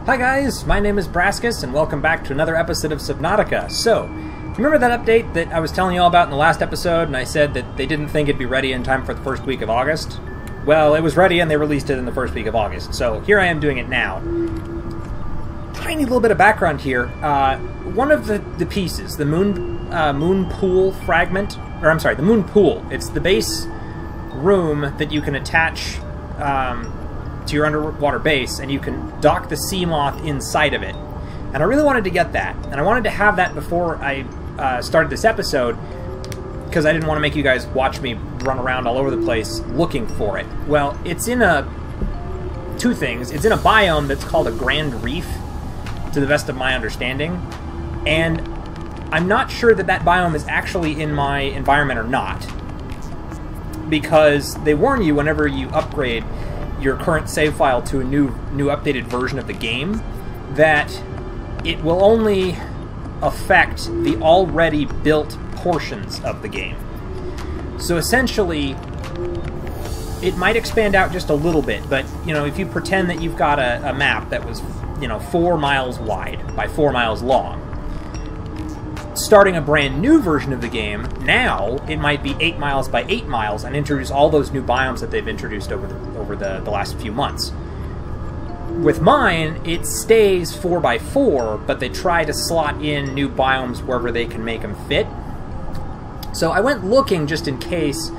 Hi guys, my name is Braskus, and welcome back to another episode of Subnautica. So, remember that update that I was telling you all about in the last episode, and I said that they didn't think it'd be ready in time for the first week of August? Well, it was ready and they released it in the first week of August, so here I am doing it now. Tiny little bit of background here. One of the pieces, the moon pool fragment, or I'm sorry, the moon pool. It's the base room that you can attach to your underwater base, and you can dock the sea moth inside of it. And I really wanted to get that, and I wanted to have that before I started this episode, because I didn't want to make you guys watch me run around all over the place looking for it. Well, it's in two things. It's in a biome that's called a Grand Reef, to the best of my understanding, and I'm not sure that that biome is actually in my environment or not, because they warn you whenever you upgrade your current save file to a new updated version of the game that it will only affect the already built portions of the game. So essentially, it might expand out just a little bit, but you know, if you pretend that you've got a map that was, you know, 4 miles wide by 4 miles long, starting a brand new version of the game, now it might be 8 miles by 8 miles and introduce all those new biomes that they've introduced over the last few months. With mine, it stays 4 by 4, but they try to slot in new biomes wherever they can make them fit. So I went looking just in case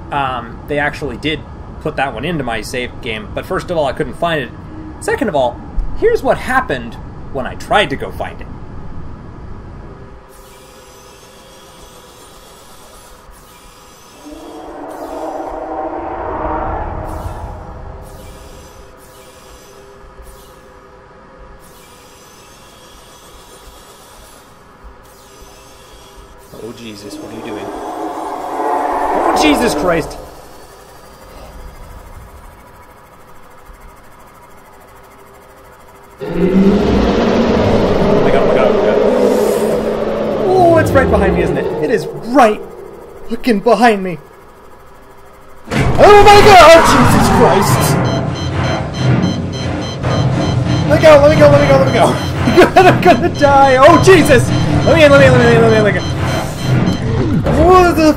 they actually did put that one into my save game, but first of all, I couldn't find it. Second of all, here's what happened when I tried to go find it. Oh, Jesus, what are you doing? Oh, Jesus Christ! Oh my god, oh my god, oh my god. Oh, it's right behind me, isn't it? It is right fucking behind me. Oh my god, Jesus Christ! Let me go, let me go, let me go, let me go. I'm gonna die. Oh, Jesus! Let me in, let me in, let me in, let me in, let me in. What the...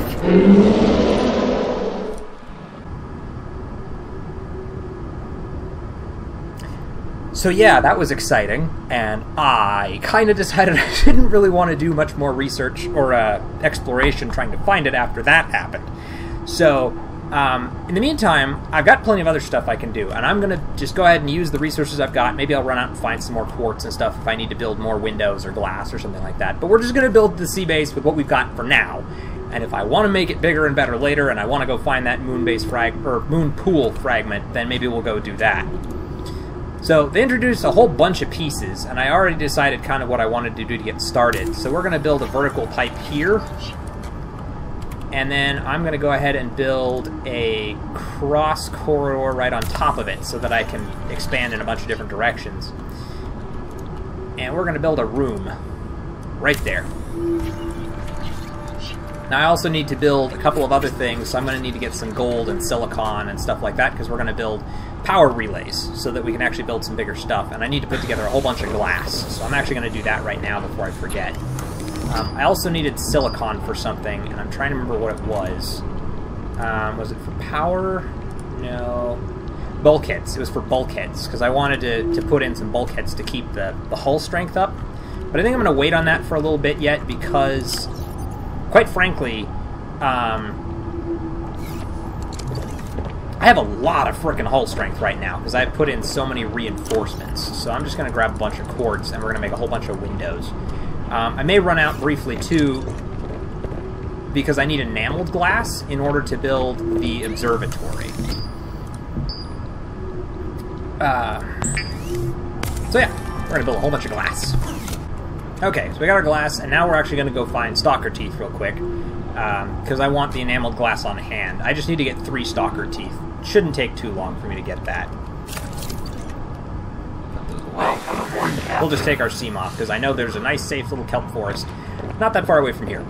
So yeah, that was exciting, and I kind of decided I didn't really want to do much more research or exploration trying to find it after that happened. So, in the meantime, I've got plenty of other stuff I can do, and I'm going to just go ahead and use the resources I've got. Maybe I'll run out and find some more quartz and stuff if I need to build more windows or glass or something like that. But we're just going to build the sea base with what we've got for now. And if I want to make it bigger and better later, and I want to go find that moon pool fragment, then maybe we'll go do that. So they introduced a whole bunch of pieces, and I already decided kind of what I wanted to do to get started. So we're going to build a vertical pipe here, and then I'm going to go ahead and build a cross corridor right on top of it so that I can expand in a bunch of different directions. And we're going to build a room right there. Now I also need to build a couple of other things, so I'm going to need to get some gold and silicon and stuff like that, because we're going to build power relays so that we can actually build some bigger stuff. And I need to put together a whole bunch of glass, so I'm actually going to do that right now before I forget. I also needed silicon for something, and I'm trying to remember what it was. Was it for power? No. Bulkheads. It was for bulkheads, because I wanted to put in some bulkheads to keep the hull strength up. But I think I'm going to wait on that for a little bit yet, because, quite frankly, I have a lot of frickin' hull strength right now, because I've put in so many reinforcements. So I'm just going to grab a bunch of quartz, and we're going to make a whole bunch of windows. I may run out briefly, too, because I need enameled glass in order to build the observatory. So yeah, we're going to build a whole bunch of glass. Okay, so we got our glass, and now we're actually going to go find stalker teeth real quick, because I want the enameled glass on hand. I just need to get 3 stalker teeth. It shouldn't take too long for me to get that. We'll just take our sea moth, because I know there's a nice, safe little kelp forest not that far away from here.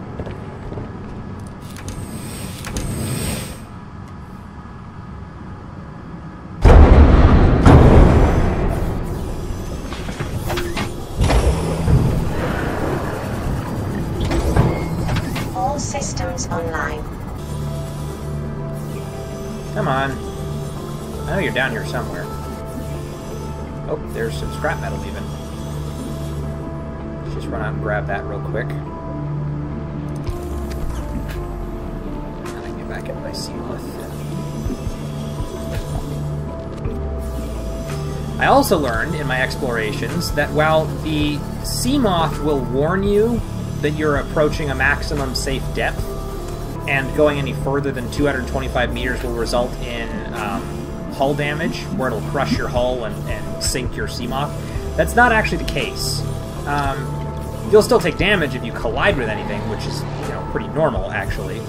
systems online. Come on. I know you're down here somewhere. Oh, there's some scrap metal even. Let's just run out and grab that real quick. And I can get back into my Seamoth. I also learned in my explorations that while the Seamoth will warn you that you're approaching a maximum safe depth, and going any further than 225 meters will result in hull damage, where it'll crush your hull and sink your Seamoth. That's not actually the case. You'll still take damage if you collide with anything, which is, you know, pretty normal, actually.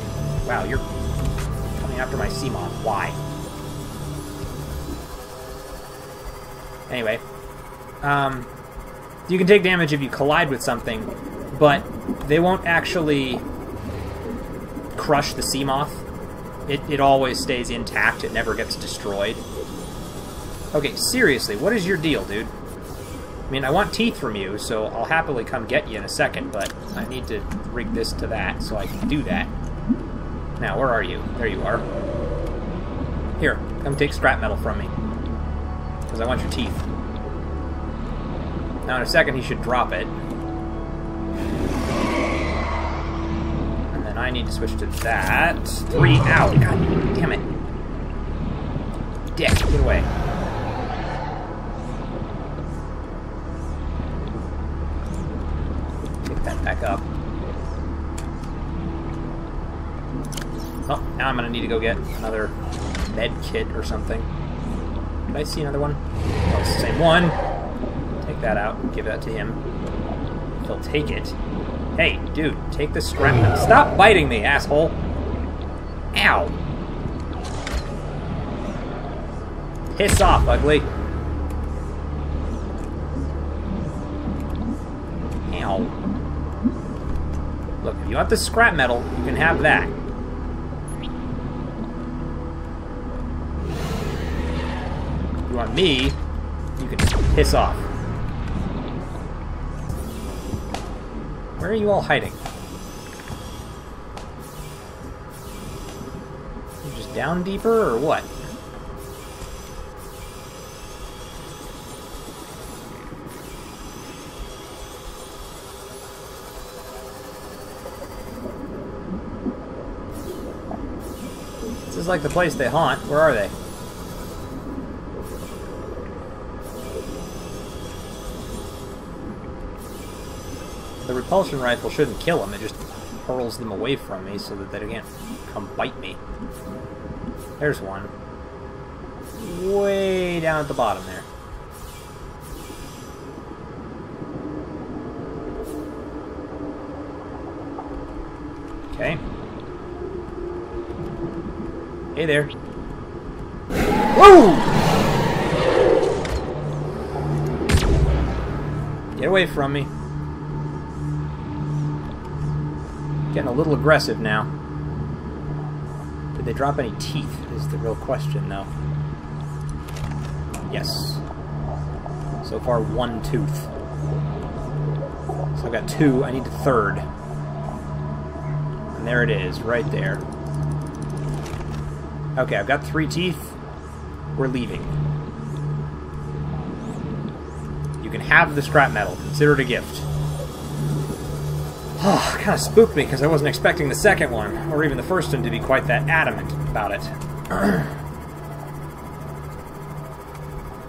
Wow, you're coming after my Seamoth. Why? Anyway, you can take damage if you collide with something, but they won't actually crush the Seamoth. It always stays intact. It never gets destroyed. Okay, seriously, what is your deal, dude? I mean, I want teeth from you, so I'll happily come get you in a second, but I need to rig this to that so I can do that. Now, where are you? There you are. Here, come take scrap metal from me. Because I want your teeth. Now, in a second, he should drop it. And then I need to switch to that. 3. Ow! God damn it. Dick, get away. Pick that back up. Oh, now I'm going to need to go get another med kit or something. Did I see another one? Oh, it's the same one. Take that out and give that to him. He'll take it. Hey, dude, take the scrap metal. Stop biting me, asshole! Ow! Piss off, ugly. Ow. Look, if you want the scrap metal, you can have that. If you want me, you can piss off. Where are you all hiding? You just down deeper, or what? This is like the place they haunt. Where are they? The repulsion rifle shouldn't kill them, it just hurls them away from me so that they can't come bite me. There's one. Way down at the bottom there. Okay. Hey there. Whoa! Get away from me. Getting a little aggressive now. Did they drop any teeth is the real question, though. Yes. So far, 1 tooth. So I've got 2. I need the 3rd. And there it is, right there. Okay, I've got 3 teeth. We're leaving. You can have the scrap metal. Consider it a gift. Oh, kind of spooked me because I wasn't expecting the second one, or even the first one, to be quite that adamant about it.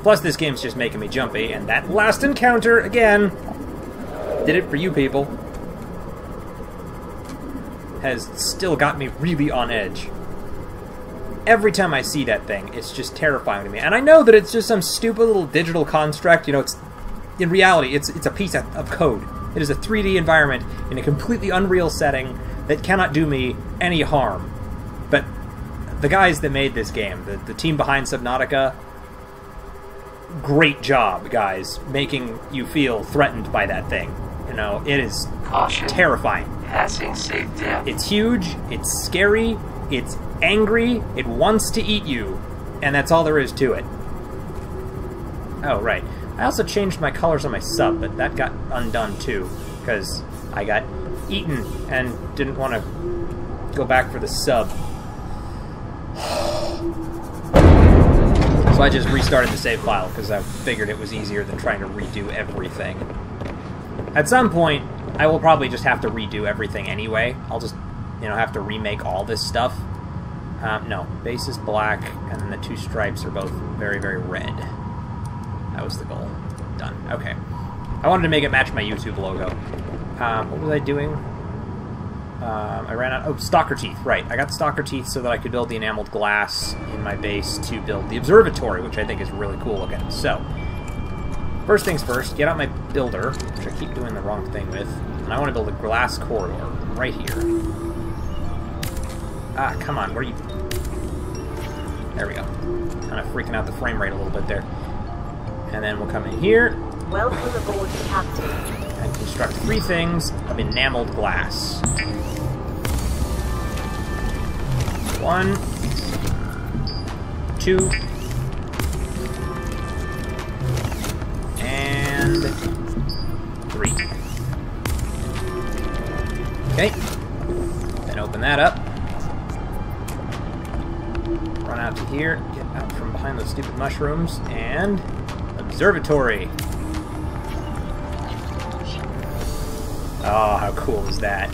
Plus, this game's just making me jumpy, and that last encounter, again, did it for you people, has still got me really on edge. Every time I see that thing, it's just terrifying to me. And I know that it's just some stupid little digital construct, you know, it's... In reality, it's a piece of code. It is a 3D environment in a completely unreal setting that cannot do me any harm. But the guys that made this game, the team behind Subnautica, great job, guys, making you feel threatened by that thing. You know, it is Caution. Terrifying. Passing safe depth. It's huge, it's scary, it's angry, it wants to eat you, and that's all there is to it. Oh, right. I also changed my colors on my sub, but that got undone too, because I got eaten and didn't want to go back for the sub. So I just restarted the save file because I figured it was easier than trying to redo everything. At some point, I will probably just have to redo everything anyway. I'll just, you know, have to remake all this stuff. No, base is black, and then the two stripes are both very, very red. That was the goal. Done. Okay. I wanted to make it match my YouTube logo. What was I doing? I ran out... Oh, stalker teeth. Right. I got the stalker teeth so that I could build the enameled glass in my base to build the observatory, which I think is really cool looking. So, first things first, get out my builder, which I keep doing the wrong thing with, and I want to build a glass corridor right here. Ah, come on. Where are you... There we go. Kind of freaking out the frame rate a little bit there. And then we'll come in here. Welcome aboard, Captain. And construct 3 things of enameled glass. 1, 2, and 3. Okay. Then open that up. Run out to here, get out from behind those stupid mushrooms, and observatory. Oh, how cool is that?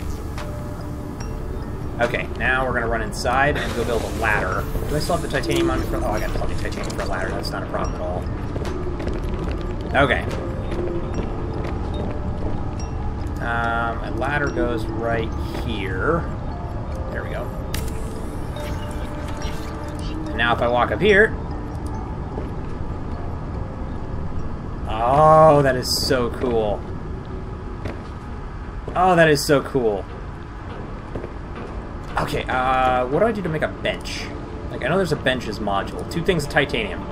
Okay, now we're going to run inside and go build a ladder. Do I still have the titanium on me? Oh, I got plenty of titanium for a ladder. That's not a problem at all. Okay. My ladder goes right here. There we go. And now if I walk up here... Oh, that is so cool. Oh, that is so cool. Okay, what do I do to make a bench? Like, I know there's a benches module. 2 things of titanium.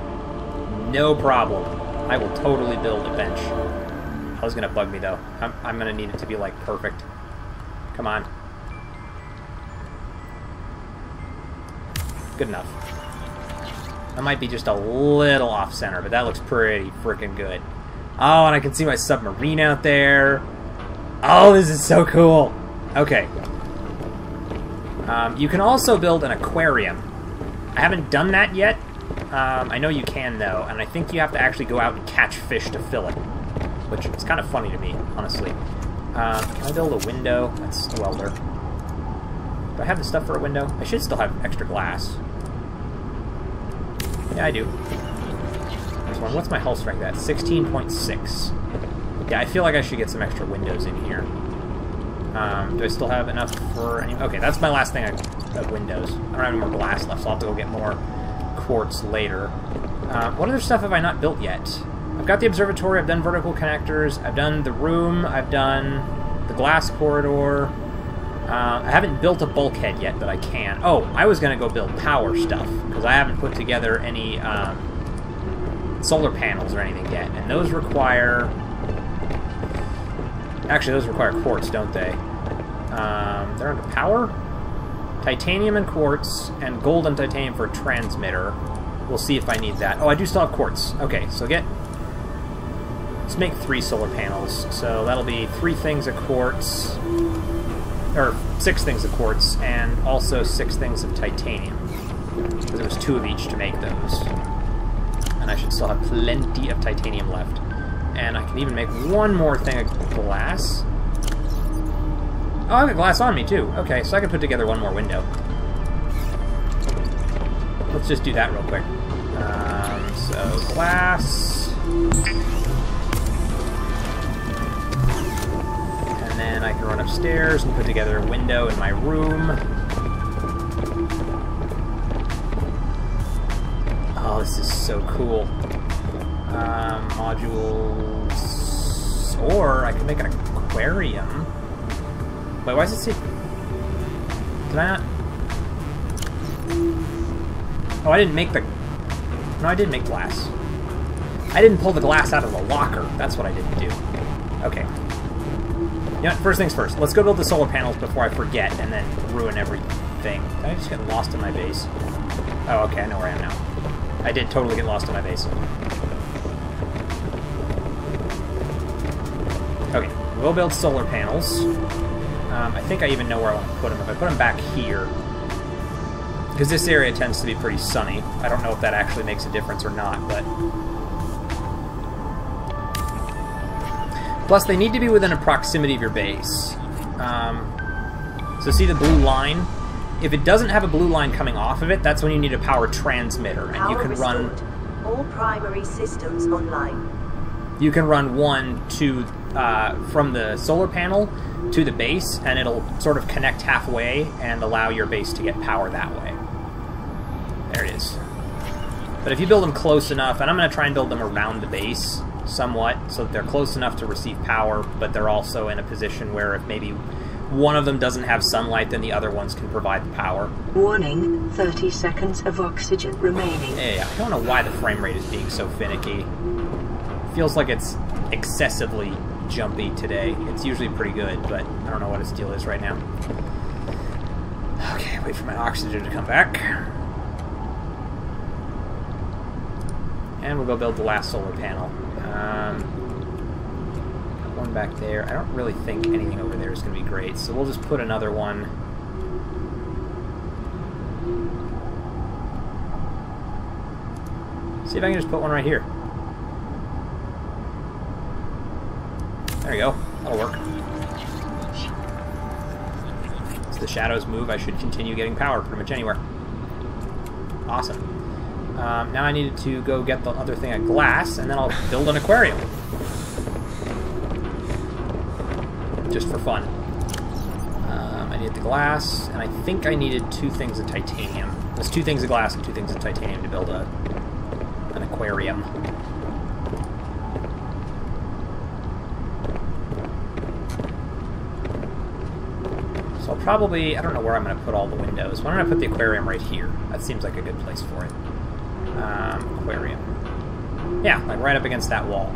No problem. I will totally build a bench. That was gonna bug me, though. I'm gonna need it to be, like, perfect. Come on. Good enough. That might be just a little off-center, but that looks pretty freaking good. Oh, and I can see my submarine out there. Oh, this is so cool. Okay. You can also build an aquarium. I haven't done that yet. I know you can, though, and I think you have to actually go out and catch fish to fill it, which is kind of funny to me, honestly. Can I build a window? That's a welder. Do I have the stuff for a window? I should still have extra glass. Yeah, I do. This one. What's my hull strength at? 16.6. Yeah, I feel like I should get some extra windows in here. Do I still have enough for any... Okay, that's my last thing of windows. I don't have any more glass left, so I'll have to go get more quartz later. What other stuff have I not built yet? I've got the observatory, I've done vertical connectors, I've done the room, I've done the glass corridor. I haven't built a bulkhead yet, but I can. Oh, I was going to go build power stuff, because I haven't put together any solar panels or anything yet, and those require... Actually, those require quartz, don't they? They're under power? Titanium and quartz, and gold and titanium for a transmitter. We'll see if I need that. Oh, I do still have quartz. Okay, so let's make 3 solar panels. So that'll be 3 things of quartz, or 6 things of quartz, and also 6 things of titanium. Because there was 2 of each to make those. And I should still have plenty of titanium left. And I can even make 1 more thing of glass. Oh, I have glass on me, too. Okay, so I can put together 1 more window. Let's just do that real quick. So, glass. And then I can run upstairs and put together a window in my room. Oh, this is so cool. Modules... Or I can make an aquarium. Wait, why does it say... Did I not... Oh, I didn't make the... No, I did make glass. I didn't pull the glass out of the locker. That's what I didn't do. Okay. You know what, first things first. Let's go build the solar panels before I forget and then ruin everything. Did I just get lost in my base? Oh, okay, I know where I am now. I did totally get lost in my base. Okay, we'll build solar panels. I think I even know where I want to put them. If I put them back here, because this area tends to be pretty sunny. I don't know if that actually makes a difference or not, but... Plus, they need to be within a proximity of your base. So see the blue line? If it doesn't have a blue line coming off of it, that's when you need a power transmitter, and you can run... All primary systems online. You can run one to from the solar panel to the base, and it'll sort of connect halfway and allow your base to get power that way. There it is. But if you build them close enough, and I'm going to try and build them around the base somewhat, so that they're close enough to receive power, but they're also in a position where if maybe one of them doesn't have sunlight, then the other ones can provide the power. Warning, 30 seconds of oxygen remaining. Hey, I don't know why the frame rate is being so finicky. Feels like it's excessively jumpy today. It's usually pretty good, but I don't know what its deal is right now. Okay, wait for my oxygen to come back. And we'll go build the last solar panel. One back there. I don't really think anything over there is going to be great, so we'll just put another one. See if I can just put one right here. There we go. That'll work. As the shadows move, I should continue getting power pretty much anywhere. Awesome. Now I needed to go get the other thing of glass, and then I'll build an aquarium. Just for fun. I needed the glass, and I think I needed 2 things of titanium. There's 2 things of glass and 2 things of titanium to build an aquarium. So I'll probably, I don't know where I'm going to put all the windows. Why don't I put the aquarium right here? That seems like a good place for it. Aquarium. Yeah, like right up against that wall.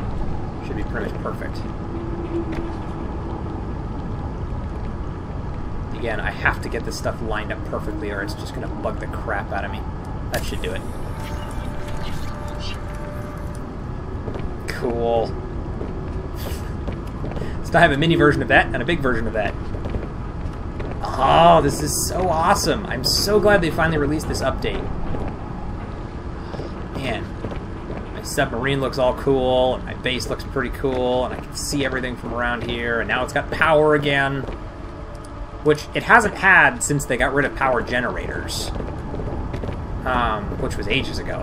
Should be pretty much perfect. Again, I have to get this stuff lined up perfectly or it's just going to bug the crap out of me. That should do it. Cool. So I have a mini version of that and a big version of that. Oh, this is so awesome. I'm so glad they finally released this update. Man, my submarine looks all cool, and my base looks pretty cool, and I can see everything from around here, and now it's got power again. Which it hasn't had since they got rid of power generators. Which was ages ago.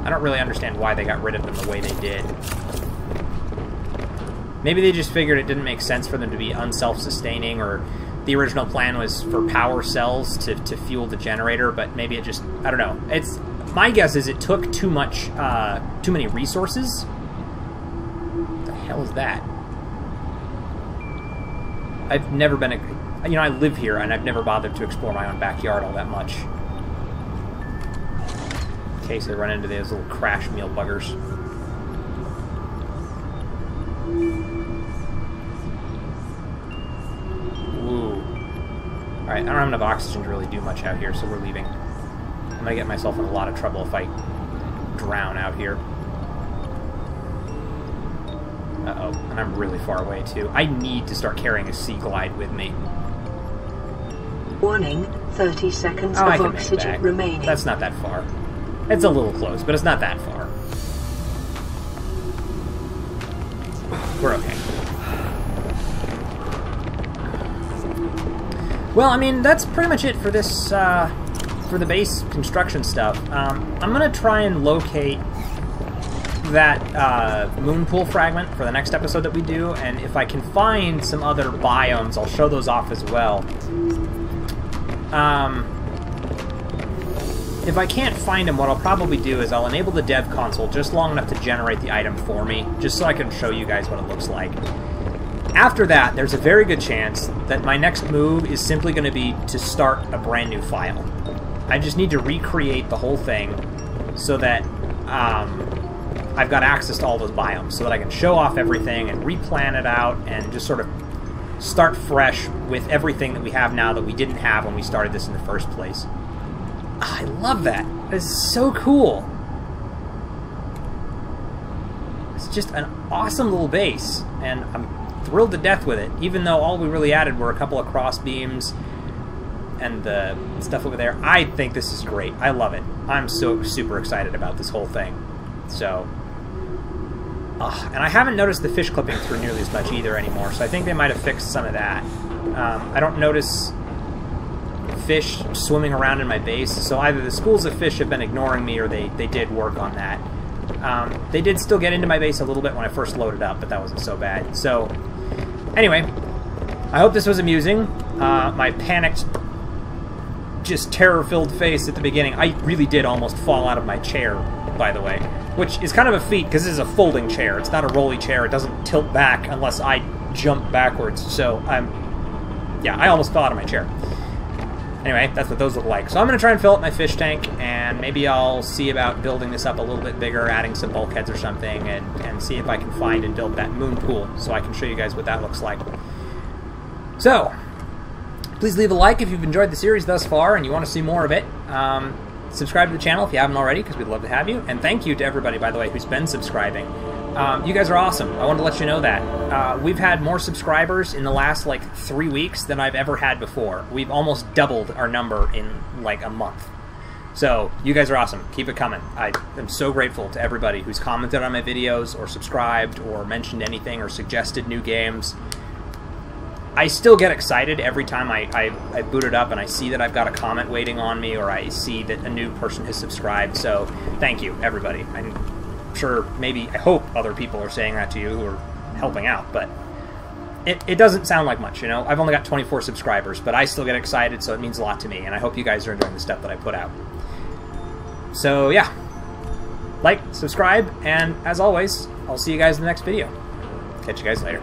I don't really understand why they got rid of them the way they did. Maybe they just figured it didn't make sense for them to be unself-sustaining, or the original plan was for power cells to fuel the generator, but maybe it just, I don't know. It's, my guess is it took too many resources. What the hell is that? I've never been you know, I live here, and I've never bothered to explore my own backyard all that much. In case I run into those little crash meal buggers. Ooh. Alright, I don't have enough oxygen to really do much out here, so we're leaving. I'm gonna get myself in a lot of trouble if I drown out here. Uh-oh, and I'm really far away, too. I need to start carrying a Sea Glide with me. Warning, 30 seconds of oxygen remaining. That's not that far. It's a little close, but it's not that far. We're okay. Well, I mean, that's pretty much it for this, for the base construction stuff. I'm gonna try and locate that moon pool fragment for the next episode that we do, and if I can find some other biomes, I'll show those off as well. If I can't find them, what I'll probably do is I'll enable the dev console just long enough to generate the item for me, just so I can show you guys what it looks like. After that, there's a very good chance that my next move is simply going to be to start a brand new file. I just need to recreate the whole thing so that I've got access to all those biomes, so that I can show off everything and replan it out and just sort of start fresh with everything that we have now that we didn't have when we started this in the first place. I love that. This is so cool. It's just an awesome little base, and I'm thrilled to death with it, even though all we really added were a couple of cross beams and the stuff over there. I think this is great. I love it. I'm so super excited about this whole thing. So, and I haven't noticed the fish clipping through nearly as much either anymore, so I think they might have fixed some of that. I don't notice fish swimming around in my base, so either the schools of fish have been ignoring me or they did work on that. They did still get into my base a little bit when I first loaded up, but that wasn't so bad. So, anyway, I hope this was amusing. My panicked, just terror-filled face at the beginning. I really did almost fall out of my chair, by the way, which is kind of a feat because this is a folding chair. It's not a rolly chair. It doesn't tilt back unless I jump backwards. So yeah, I almost fell out of my chair. Anyway, that's what those look like. So I'm going to try and fill up my fish tank, and maybe I'll see about building this up a little bit bigger, adding some bulkheads or something, and see if I can find and build that moon pool so I can show you guys what that looks like. So, please leave a like if you've enjoyed the series thus far and you want to see more of it. Subscribe to the channel if you haven't already, because we'd love to have you. And thank you to everybody, by the way, who's been subscribing. You guys are awesome. I wanted to let you know that. We've had more subscribers in the last, like, 3 weeks than I've ever had before. We've almost doubled our number in, like, a month. So, you guys are awesome. Keep it coming. I am so grateful to everybody who's commented on my videos, or subscribed, or mentioned anything, or suggested new games. I still get excited every time I boot it up and I see that I've got a comment waiting on me, or I see that a new person has subscribed. So, thank you, everybody. I'm sure, maybe, I hope other people are saying that to you who are helping out, but it doesn't sound like much, you know? I've only got 24 subscribers, but I still get excited, so it means a lot to me, and I hope you guys are enjoying the stuff that I put out. So, yeah. Like, subscribe, and as always, I'll see you guys in the next video. Catch you guys later.